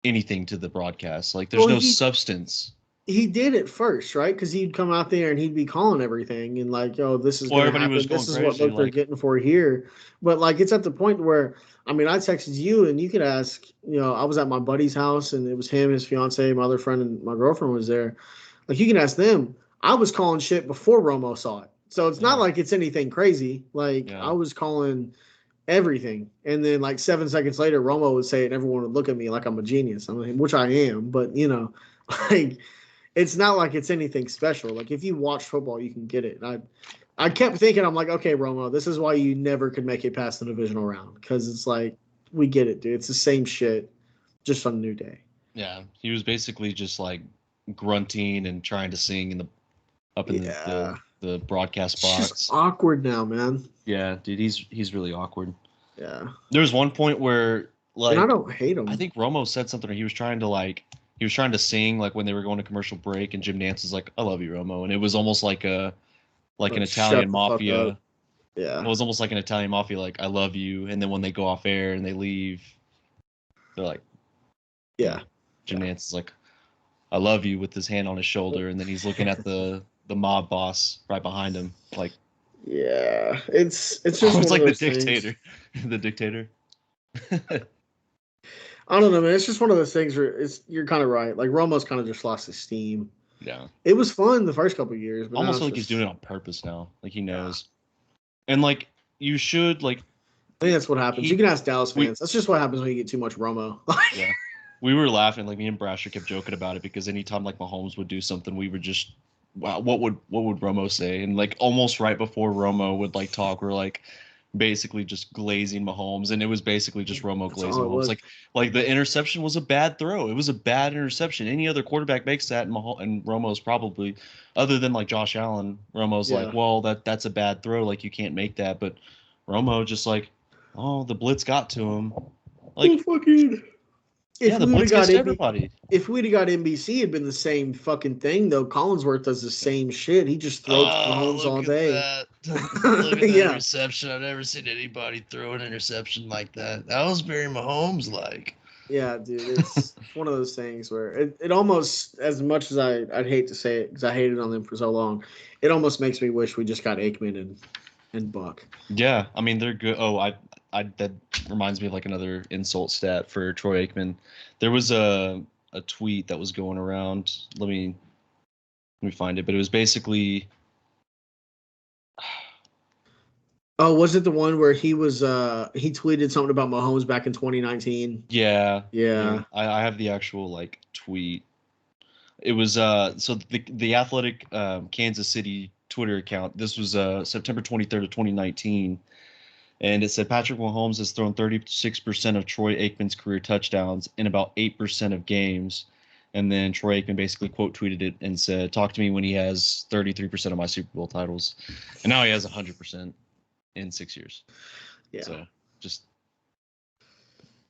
anything to the broadcast. Like there's Well, no substance. he did it first, right? Because he'd come out there and he'd be calling everything and like, "Oh, this is Well, gonna everybody was happen. going This is what crazy. look they're Like getting for here." But like, it's at the point where I mean, I texted you and you could ask. You know, I was at my buddy's house and it was him, his fiance, my other friend, and my girlfriend was there. Like, you can ask them. I was calling shit before Romo saw it, so it's not yeah, like it's anything crazy. Like, yeah. I was calling everything, and then like 7 seconds later, Romo would say it, and everyone would look at me like I'm a genius. I mean, which I am, but you know, like it's not like it's anything special. Like if you watch football, you can get it. And I kept thinking, I'm like, okay, Romo, this is why you never could make it past the divisional round because it's like we get it, dude. It's the same shit, just on a new day. Yeah, he was basically just like grunting and trying to sing in the up in Yeah, the broadcast it's just box. awkward now, man. Yeah, dude, he's really awkward. Yeah, There was one point where and I like don't hate I him. think Romo said something or he was trying to sing like when they were going to commercial break and Jim Nantz was like, "I love you, Romo," and it was almost like an Like, Italian shut the fuck mafia. up. Yeah, It was almost like an Italian mafia, like "I love you," and then when they go off air and they leave, they're like, you know, yeah, Jim yeah, Nantz is like, "I love you" with his hand on his shoulder, and then he's looking at the mob boss right behind him, like yeah. It's just it's one of like the those things. dictator, the dictator. I don't know, man. It's just one of those things where it's you're kind of right. Like Romo's kind of just lost his steam. Yeah, It was fun the first couple of years, but now almost it's feel like he's doing just it on purpose now. Like he yeah. knows, and like you should like I think that's what happens. You he can ask Dallas we fans. That's just what happens when you get too much Romo. yeah. We were laughing, like me and Brasher kept joking about it because anytime like Mahomes would do something, we were just, wow, what would Romo say? And like almost right before Romo would like talk, we're like basically just glazing Mahomes, and it was basically just Romo That's all glazing it Mahomes. was. Like the interception was a bad throw. It was a bad interception. Any other quarterback makes that, and Romo's probably, other than like Josh Allen, Romo's like, Yeah. well, that's a bad throw. Like you can't make that. But Romo just like, oh, the blitz got to him. Well, Like, fucking. yeah, If the we would have blitz got gets to NB, everybody. if we'd have got NBC, it'd been the same fucking thing though. Collinsworth does the same shit. He just throws to Oh, Mahomes all look at day. that. Look at that Yeah. reception. I've never seen anybody throw an interception like that. That was very Mahomes like. Yeah, dude, it's one of those things where it almost, as much as I'd hate to say it because I hated on them for so long, it almost makes me wish we just got Aikman and Buck. Yeah, I mean they're good. Oh, I that reminds me of like another insult stat for Troy Aikman. There was a tweet that was going around. Let me find it, but it was basically Oh, was it the one where he tweeted something about Mahomes back in 2019? yeah, yeah. Yeah. I have the actual like tweet. It was so the athletic Kansas City Twitter account. This was September 23rd of 2019. And it said Patrick Mahomes has thrown 36% of Troy Aikman's career touchdowns in about 8% of games. And then Troy Aikman basically quote tweeted it and said, "Talk to me when he has 33% of my Super Bowl titles." And now he has 100% in 6 years. Yeah. So just,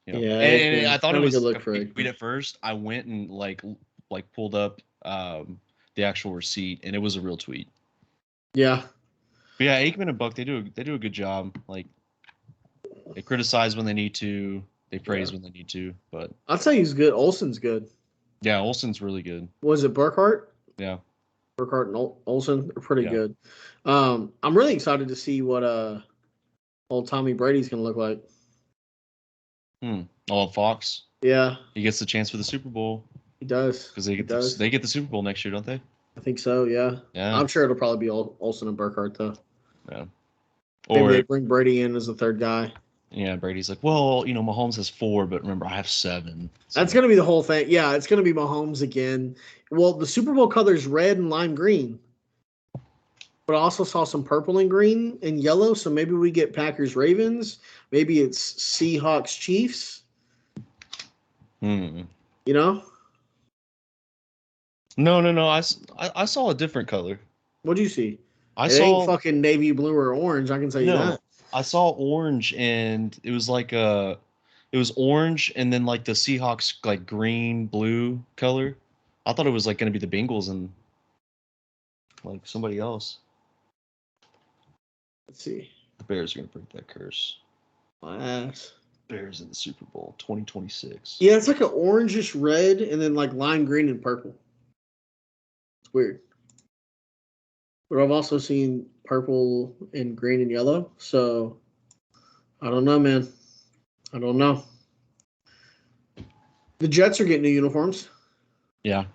Yeah, and I Aikman. thought it Not a good was look a for fake tweet Aikman. at first. I went and like pulled up the actual receipt, and it was a real tweet. Yeah. But yeah, Aikman and Buck, they do a good job. Like they criticize when they need to, they Yeah. praise when they need to. But I'd say he's good. Olsen's good. yeah, Olsen's really good. Was it Burkhart? Yeah, Burkhart and Olsen are pretty yeah. good. I'm really excited to see what old Tommy Brady's gonna look like. Oh, Fox, Yeah, he gets the chance for the Super Bowl he does. because they He get does. they get the Super Bowl next year, don't they? I think so. Yeah. Yeah, I'm sure it'll probably be Olsen and Burkhart though. yeah. Maybe they Or bring Brady in as the third guy. yeah, Brady's like, well, Mahomes has 4, but remember, I have 7. That's So gonna be the whole thing. Yeah, it's gonna be Mahomes again. Well, the Super Bowl color's red and lime green, but I also saw some purple and green and yellow. So maybe we get Packers Ravens. Maybe it's Seahawks Chiefs. hmm. You know, No, no, no. I saw a different color. What'd you see? I It ain't saw fucking navy blue or orange. I can tell you no. that. I saw orange, and it was like it was orange, and then like the Seahawks like green blue color. I thought it was like going to be the Bengals and like somebody else. Let's see. The Bears are going to break that curse. My ass. Bears in the Super Bowl 2026. Yeah, it's like an orangish red and then like lime green and purple. It's weird. But I've also seen purple and green and yellow. So I don't know, man. I don't know. The Jets are getting new uniforms. Yeah.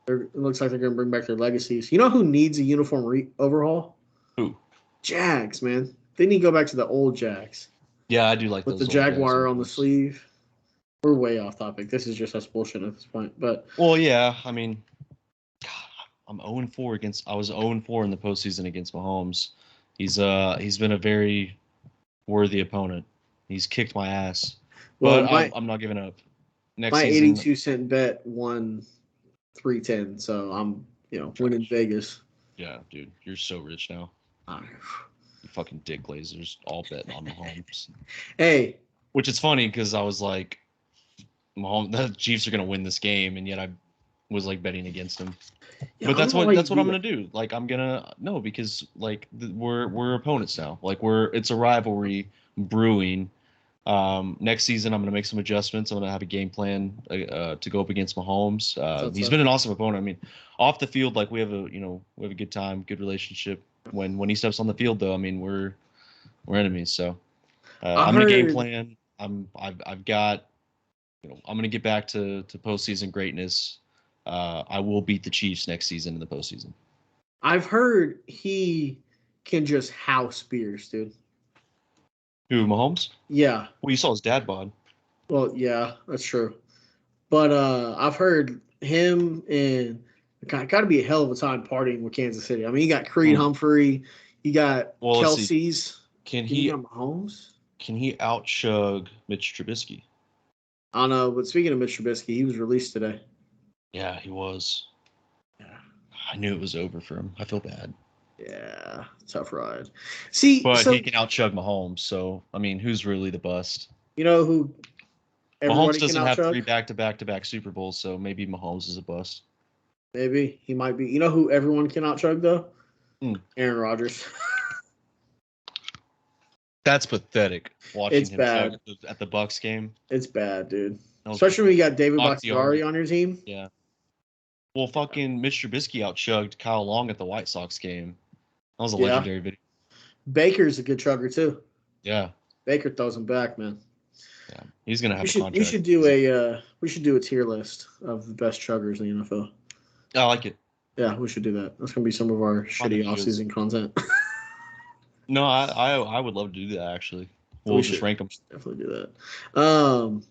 It looks like they're going to bring back their legacies. You know who needs a uniform overhaul? Who? Jags, man. They need to go back to the old Jags Yeah, I do like with the those old Jags Jaguar on the uniforms. sleeve. We're way off topic. This is just us bullshit at this point. But Well, yeah, I mean, God, I'm 0-4 against. I was 0-4 in the postseason against Mahomes. He's been a very worthy opponent. He's kicked my ass, well, but I'm not giving up. Next my season, 82-cent bet won 310, so I'm winning trash. Vegas. Yeah, dude, you're so rich now. Uh, You fucking dick glazers, all betting on Mahomes. Hey, Which is funny because I was like, Mahomes, the Chiefs are gonna win this game, and yet I was like betting against them. yeah, But I don't know why you that's what do I'm gonna that. do. Like I'm gonna no because like we're opponents now. Like it's a rivalry brewing. Next season I'm gonna make some adjustments. I'm gonna have a game plan to go up against Mahomes. That's He's up. been an awesome opponent. I mean, off the field like we have a good time, good relationship. When he steps on the field though, I mean we're enemies. So I I'm gonna game heard plan. I've got I'm gonna get back to postseason greatness. I will beat the Chiefs next season in the postseason. I've heard he can just house beers, dude. Who, Mahomes? Yeah. Well, you saw his dad bod. Well, yeah, that's true. But I've heard him and got to be a hell of a time partying with Kansas City. I mean, you got Creed Mm. Humphrey, you got Well, let's see. Kelsey's, Can then you he got Mahomes. out chug Mitch Trubisky? I don't know, but speaking of Mitch Trubisky, he was released today. Yeah, he was. Yeah. I knew it was over for him. I feel bad. Yeah, tough ride. See, But so he can out chug Mahomes. So I mean, who's really the bust? you know who Mahomes everybody can doesn't have outchug? 3 back-to-back Super Bowls, so maybe Mahomes is a bust. Maybe he might be. You know who everyone can outchug though? Mm. Aaron Rodgers. That's pathetic. Watching It's him chug bad. at the Bucks game. It's bad, dude. That was Especially when you pathetic. got David Bakhtiari. Bakhtiari on your team. Yeah. Well, fucking Mitch Trubisky outchugged Kyle Long at the White Sox game. That was a Yeah. legendary video. Baker's a good chugger too. Yeah. Baker throws him back, man. Yeah. He's gonna have We a should we contract. should do a tier list of the best chuggers in the NFL. I like it. Yeah, we should do that. That's gonna be some of our On the shitty videos. offseason content. No, I would love to do that actually. We'll we just should rank them. definitely do that.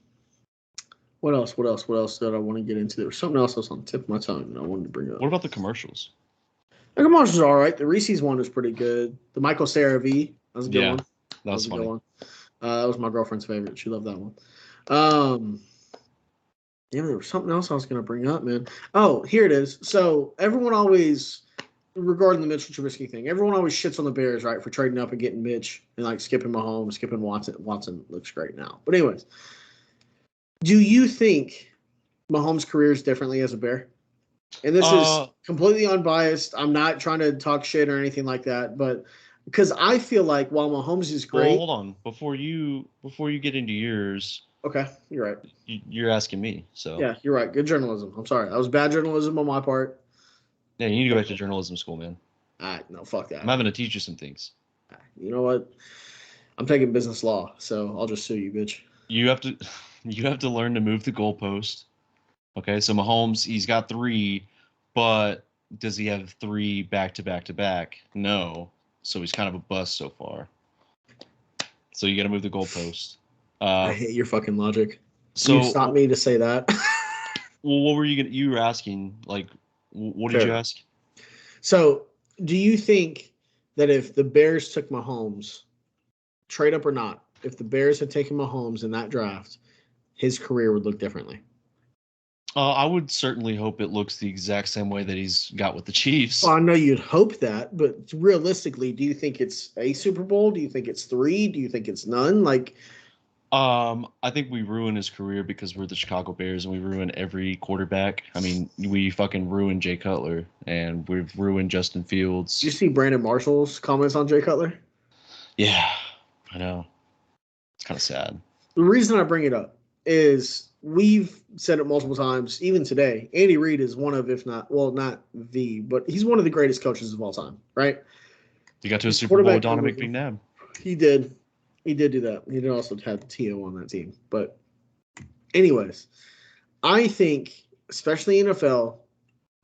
What else? What else? What else did I want to get into? There was something else that's on the tip of my tongue that I wanted to bring up. What about the commercials? The commercials are all right. The Reese's one was pretty good. The Michael Cera V, that was a good Yeah, one. that was a funny. good one. That was my girlfriend's favorite. She loved that one. Yeah, there was something else I was going to bring up, man. Oh, here it is. So everyone always, regarding the Mitchell Trubisky thing, everyone always shits on the Bears, right, for trading up and getting Mitch and like skipping Mahomes, skipping Watson. Watson looks great now. But anyways, do you think Mahomes' career is differently as a Bear? And this is completely unbiased. I'm not trying to talk shit or anything like that, but because I feel like while Mahomes is great. Well, hold on. Before you get into yours. Okay, you're right. You're asking me, so. Yeah, you're right. Good journalism. I'm sorry. That was bad journalism on my part. Yeah, you need to go back to journalism school, man. All right, no, fuck that. I'm having to teach you some things. You know what? I'm taking business law, so I'll just sue you, bitch. You have to learn to move the goalpost. Okay, so Mahomes, he's got 3, but does he have 3 back-to-back? No. So he's kind of a bust so far. So you got to move the goalpost. I hate your fucking logic. So you stopped me to say that. Well, what were you were asking? Like, what did you ask? So, do you think that if the Bears took Mahomes, trade up or not, if the Bears had taken Mahomes in that draft, his career would look differently? I would certainly hope it looks the exact same way that he's got with the Well, Chiefs. I know you'd hope that, but realistically, do you think it's a Super Bowl? Do you think it's three? Do you think it's none? Like, I think we ruin his career because we're the Chicago Bears and we ruin every quarterback. I mean, we fucking ruined Jay Cutler and we've ruined Justin did you Fields. see Brandon Marshall's comments on Jay Cutler? Yeah, I know. It's kind of sad. The reason I bring it up is we've said it multiple times, even today. Andy Reid is one of, if not, well, not the, but he's one of the greatest coaches of all time, right? You got to a His Super Bowl with quarterback, Donovan McNabb. he did. He did do that. He did also have T.O. on that team. But, anyways, I think, especially in NFL,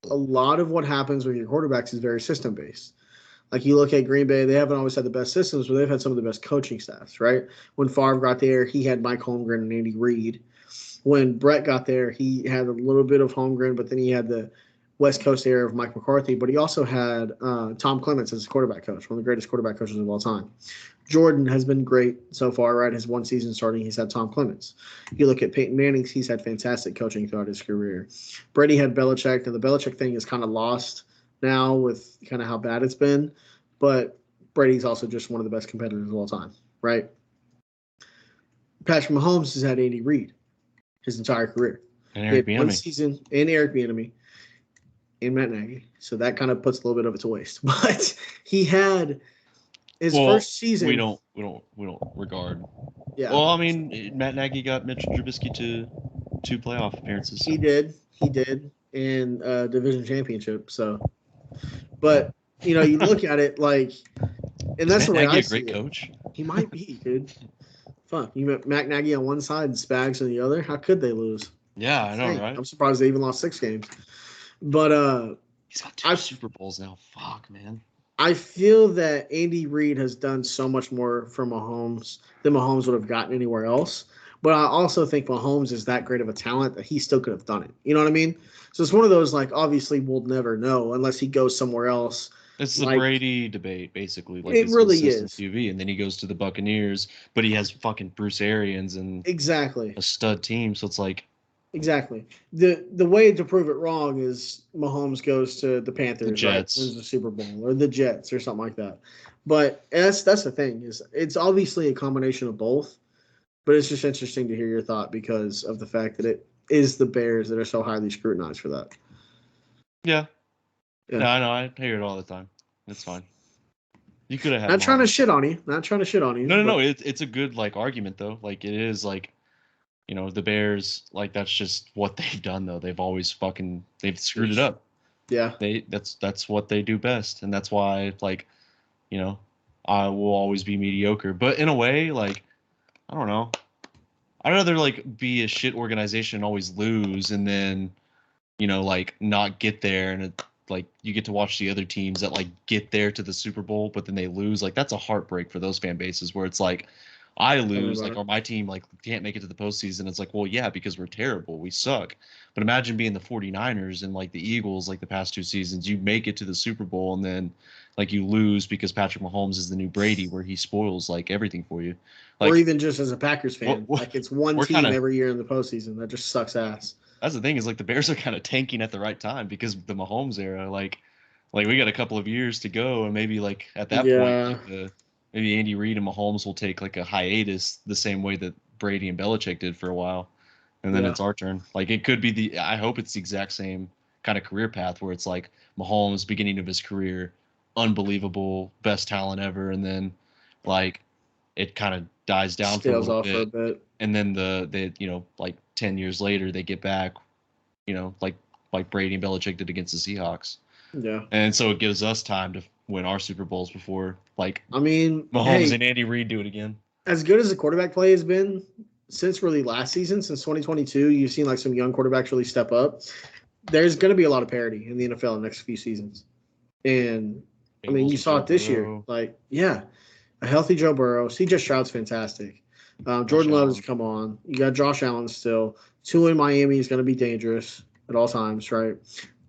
a lot of what happens with your quarterbacks is very system based. Like you look at Green Bay, they haven't always had the best systems, but they've had some of the best coaching staffs, right? When Favre got there, he had Mike Holmgren and Andy Reid. When Brett got there, he had a little bit of Holmgren, but then he had the West Coast era of Mike McCarthy. But he also had Tom Clements as his quarterback coach, one of the greatest quarterback coaches of all time. Jordan has been great so far, right? His one season starting, he's had Tom Clements. You look at Peyton Manning, he's had fantastic coaching throughout his career. Brady had Belichick, and the Belichick thing is kind of lost now with kind of how bad it's been. But Brady's also just one of the best competitors of all time, right? Patrick Mahomes has had Andy Reid his entire career. And He Eric had one Bieniemy. season and Eric Bieniemy and Matt Nagy, so that kind of puts a little bit of it to waste. But he had his first season. We don't regard. Yeah, Well, I mean, Matt Nagy got Mitchell Trubisky to 2 playoff appearances. he did, in division championship. So, but you know, you look at it like, and that's the way Nagy I a see great it. coach. He might be, dude. Fuck, you met Matt Nagy on one side and Spags on the other. How could they lose? Yeah, I know, Dang, right? I'm surprised they even lost 6 games. But He's got 2 Super Bowls now. Fuck, man. I feel that Andy Reid has done so much more for Mahomes than Mahomes would have gotten anywhere else. But I also think Mahomes is that great of a talent that he still could have done it. You know what I mean? So it's one of those, like, obviously we'll never know unless he goes somewhere else. It's the Like, Brady debate, basically. Like it his really consistent is. QB, and then he goes to the Buccaneers, but he has fucking Bruce Arians and Exactly. a stud team. So it's like Exactly. The way to prove it wrong is Mahomes goes to the Panthers, the right? Jets. Wins the Super Bowl, or the Jets, or something like that. But that's the thing, is it's obviously a combination of both. But it's just interesting to hear your thought because of the fact that it is the Bears that are so highly scrutinized for that. Yeah. Yeah. No, I know. I hear it all the time. It's fine. You could have had. Not trying to Mahomes. shit on you. Not trying to shit on you. No. It's a good like argument though. Like it is like, you know, the Bears. Like that's just what they've done though. They've always they've screwed it up. Yeah. That's what they do best, and that's why like, you know, I will always be mediocre. But in a way, like, I don't know. I'd rather like be a shit organization and always lose, and then, you know, like not get there, and like you get to watch the other teams that like get there to the Super Bowl, but then they lose. Like that's a heartbreak for those fan bases where it's like, I lose, like, or my team like can't make it to the postseason. It's like, well, yeah, because we're terrible, we suck. But imagine being the 49ers and like the Eagles, like the past 2 seasons, you make it to the Super Bowl and then like you lose because Patrick Mahomes is the new Brady, where he spoils like everything for you. Like, or even just as a Packers fan, like it's one team every year in the postseason that just sucks ass. That's the thing, is like the Bears are kind of tanking at the right time because the Mahomes era, like we got a couple of years to go, and maybe like at that point, like maybe Andy Reid and Mahomes will take like a hiatus the same way that Brady and Belichick did for a while, and then it's our turn. Like it could be I hope it's the exact same kind of career path where it's like Mahomes beginning of his career, unbelievable, best talent ever, and then like it kind of dies down for a little bit. And then the you know, like 10 years later they get back, you know, like Brady and Belichick did against the Seahawks. Yeah. And so it gives us time to win our Super Bowls before, like, I mean, Mahomes and Andy Reid do it again. As good as the quarterback play has been since really last season, since 2022, you've seen like some young quarterbacks really step up. There's going to be a lot of parity in the NFL in the next few seasons. And I mean, you saw it this year. Like, yeah, a healthy Joe Burrow. CJ Stroud's fantastic. Jordan Love has come on. You got Josh Allen still. Tua in Miami is going to be dangerous at all times, right?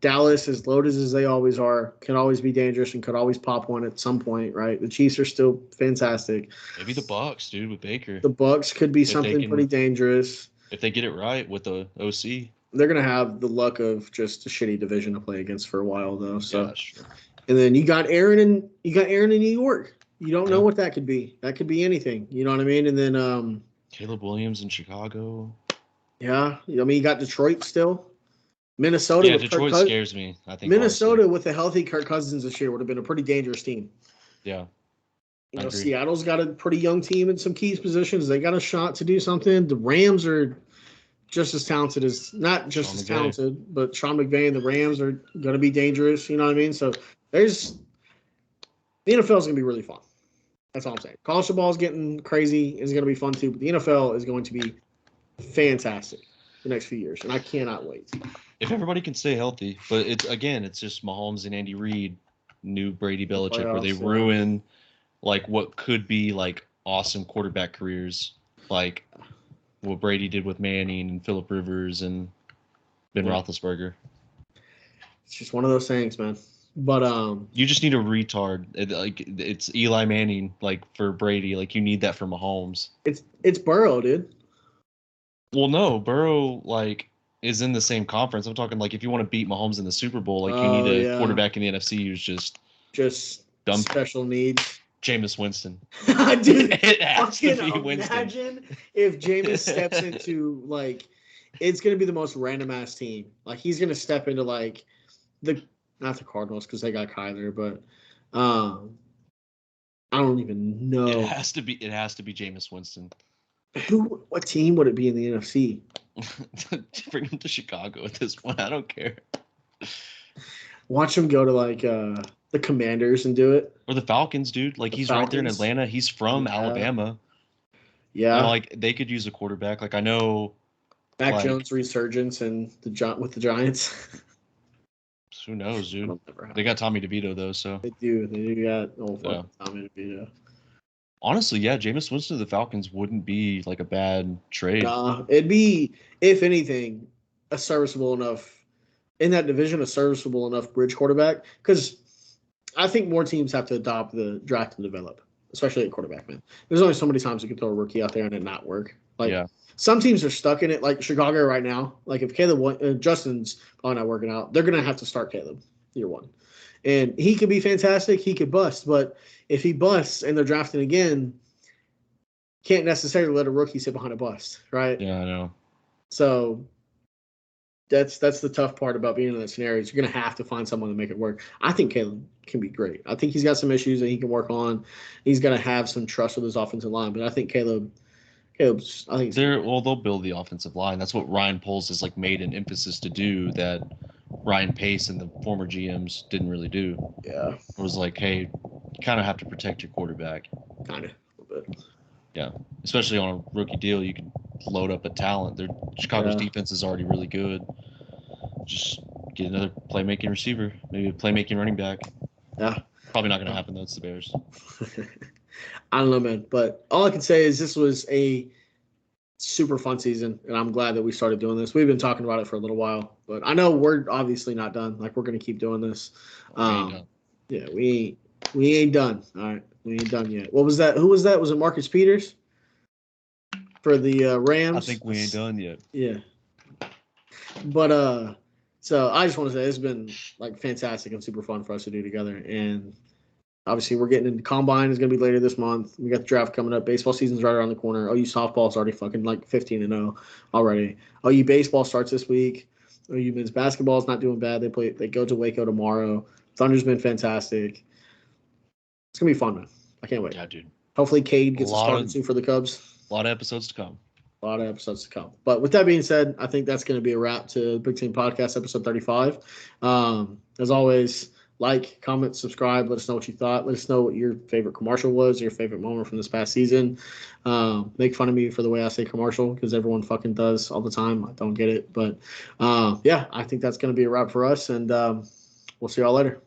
Dallas, as loaded as they always are, can always be dangerous and could always pop one at some point, right? The Chiefs are still fantastic. Maybe the Bucs, dude, with Baker. The Bucs could be something pretty dangerous if they get it right with the OC. they're gonna have the luck of just a shitty division to play against for a while though. So, Yeah, sure. and then you got Aaron in New York. You don't know what that could be. That could be anything. You know what I mean? And then Caleb Williams in Chicago. yeah, I mean you got Detroit still. Minnesota. Yeah, with Detroit scares me. I think Minnesota honestly. with a healthy Kirk Cousins this year would have been a pretty dangerous team. Yeah. You know, Seattle's got a pretty young team in some key positions. They got a shot to do something. The Rams are just as talented as not just Sean as McVay. talented, but Sean McVay and the Rams are going to be dangerous. You know what I mean? So there's the NFL is going to be really fun. That's all I'm saying. College football is getting crazy. It's going to be fun too, but the NFL is going to be fantastic the next few years, and I cannot wait. If everybody can stay healthy, but it's just Mahomes and Andy Reid, new Brady Belichick, where they ruin like what could be like awesome quarterback careers, like what Brady did with Manning and Phillip Rivers and Ben Roethlisberger. It's just one of those things, man. But you just need a retard. It's Eli Manning, like for Brady. Like you need that for Mahomes. It's Burrow, dude. Well, no, Burrow is in the same conference. I'm talking like if you want to beat Mahomes in the Super Bowl, like you need a quarterback in the NFC who's just dumb. Special needs. Jameis Winston. Dude, it has to be Winston. Imagine if Jameis steps into it's gonna be the most random ass team. Like he's gonna step into not the Cardinals because they got Kyler, but I don't even know. It has to be Jameis Winston. What team would it be in the NFC? Bring him to Chicago at this point. I don't care. Watch him go to the Commanders and do it. Or the Falcons, dude. He's right there in Atlanta. He's from Alabama. Yeah. And, they could use a quarterback. I know Mac Jones resurgence and with the Giants. Who knows, dude? They got Tommy DeVito though, so they do got Tommy DeVito. Honestly, yeah, Jameis Winston to the Falcons wouldn't be a bad trade. It'd be, if anything, a serviceable enough in that division, a serviceable enough bridge quarterback. Because I think more teams have to adopt the draft and develop, especially at quarterback, man. There's only so many times you can throw a rookie out there and it not work. Some teams are stuck in it, like Chicago right now. If Caleb Justin's probably not working out, they're gonna have to start Caleb year one, and he could be fantastic. He could bust, but if he busts and they're drafting again, can't necessarily let a rookie sit behind a bust, right? Yeah, I know. So that's the tough part about being in that scenario. Is you're gonna have to find someone to make it work. I think Caleb can be great. I think he's got some issues that he can work on. He's gonna have some trust with his offensive line, but I think Caleb's. I think they'll build the offensive line. That's what Ryan Poles has made an emphasis to do that Ryan Pace and the former GMs didn't really do. Yeah, it was hey, you kind of have to protect your quarterback. Kind of a little bit. Yeah, especially on a rookie deal, you can load up a talent. Chicago's defense is already really good. Just get another playmaking receiver, maybe a playmaking running back. Yeah, probably not going to happen though. It's the Bears. I don't know, man. But all I can say is this was a super fun season, and I'm glad that we started doing this. We've been talking about it for a little while, but I know we're obviously not done. We're going to keep doing this. Yeah, we ain't done. All right, we ain't done yet. What was that? Who was that? Was it Marcus Peters for the Rams? I think we ain't done yet. Yeah. But so I just want to say it's been fantastic and super fun for us to do together, and obviously, we're getting into Combine. Is going to be later this month. We got the draft coming up. Baseball season's right around the corner. OU softball's already fucking 15-0 already. OU baseball starts this week. OU men's basketball is not doing bad. They go to Waco tomorrow. Thunder's been fantastic. It's going to be fun, man. I can't wait. Yeah, dude. Hopefully, Cade gets a start soon for the Cubs. A lot of episodes to come. But with that being said, I think that's going to be a wrap to Big Team Podcast episode 35. As always, comment, subscribe. Let us know what you thought. Let us know what your favorite commercial was, your favorite moment from this past season. Make fun of me for the way I say commercial because everyone fucking does all the time. I don't get it. But, yeah, I think that's going to be a wrap for us. And we'll see y'all later.